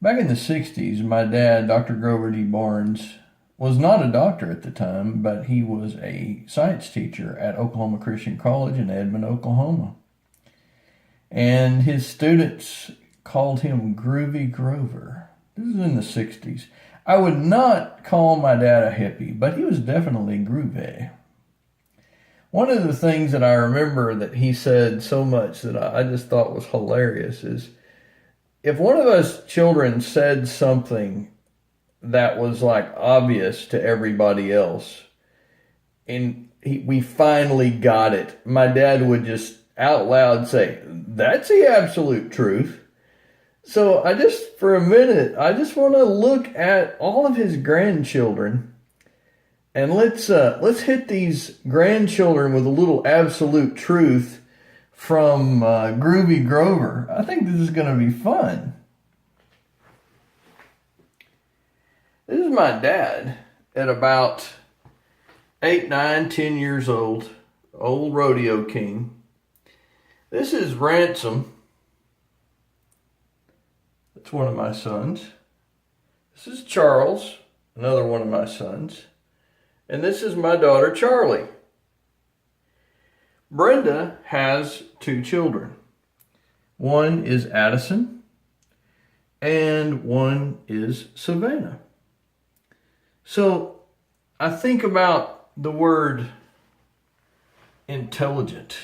Back in the 60s, my dad, Dr. Grover D. Barnes, was not a doctor at the time, but he was a science teacher at Oklahoma Christian College in Edmond, Oklahoma. And his students called him Groovy Grover. This is in the 60s. I would not call my dad a hippie, but he was definitely groovy. One of the things that I remember that he said so much that I just thought was hilarious is, if one of us children said something that was like obvious to everybody else, and we finally got it, my dad would just out loud say, "That's the absolute truth." So for a minute, I just want to look at all of his grandchildren, and let's hit these grandchildren with a little absolute truth from Groovy Grover. I think this is going to be fun. This is my dad at about 8, 9, 10 years old rodeo king. This is Ransom. That's one of my sons. This is Charles, another one of my sons. And this is my daughter, Charly. Brenda has 2 children. One is Addison, and one is Savannah. So I think about the word intelligent,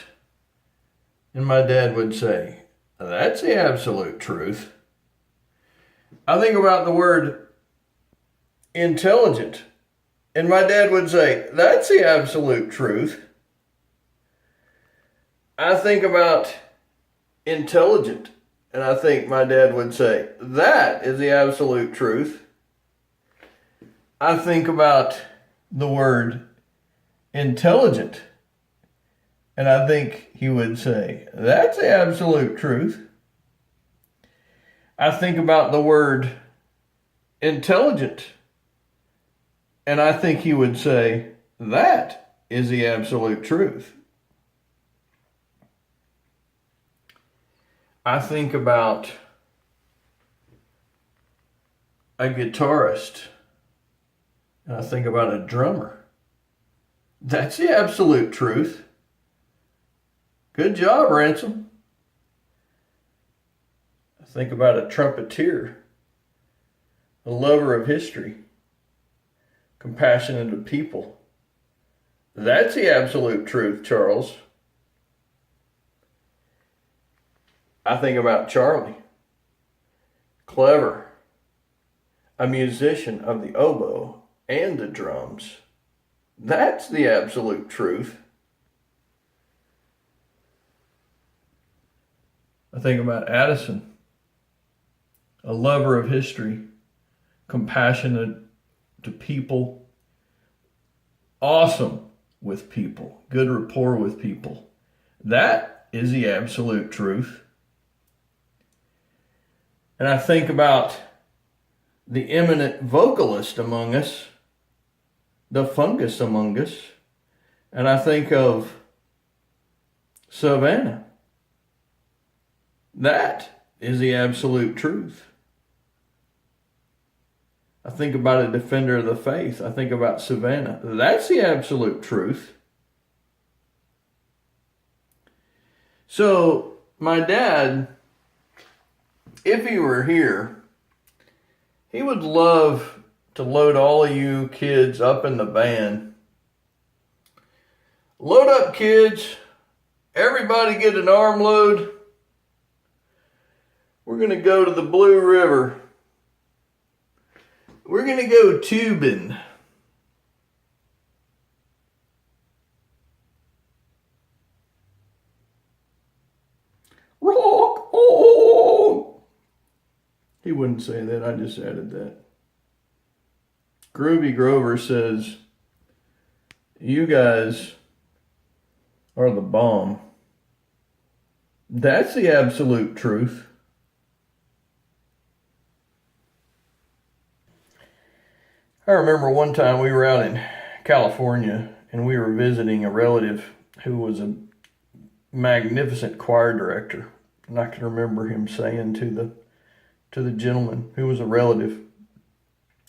and my dad would say, "That's the absolute truth." I think about the word intelligent, and my dad would say, "That's the absolute truth." I think about intelligent, and I think my dad would say, "That is the absolute truth." I think about the word intelligent, and I think he would say, "That's the absolute truth." I think about the word intelligent, and I think he would say, "That is the absolute truth." I think about a guitarist, and I think about a drummer. That's the absolute truth. Good job, Ransom. I think about a trumpeter, a lover of history, compassionate of people. That's the absolute truth, Charles. I think about Charly, clever, a musician of the oboe and the drums. That's the absolute truth. I think about Addison, a lover of history, compassionate to people, awesome with people, good rapport with people. That is the absolute truth. And I think about the eminent vocalist among us, the fungus among us, and I think of Savannah. That is the absolute truth. I think about a defender of the faith. I think about Savannah. That's the absolute truth. So my dad, if he were here, he would love to load all of you kids up in the van. Load up, kids. Everybody get an armload. We're going to go to the Blue River. We're going to go tubing. Rock on. He wouldn't say that. I just added that. Groovy Grover says, "You guys are the bomb." That's the absolute truth. I remember one time we were out in California and we were visiting a relative who was a magnificent choir director. And I can remember him saying to to the gentleman who was a relative.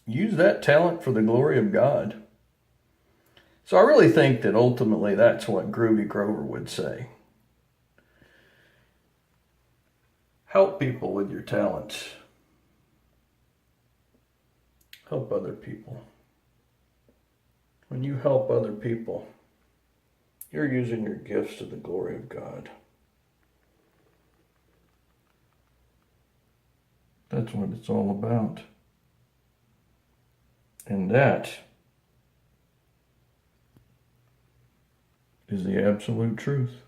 Use that talent for the glory of God. So I really think that ultimately that's what Groovy Grover would say. Help people with your talents. Help other people. When you help other people, you're using your gifts to the glory of God. That's what it's all about. And that is the absolute truth.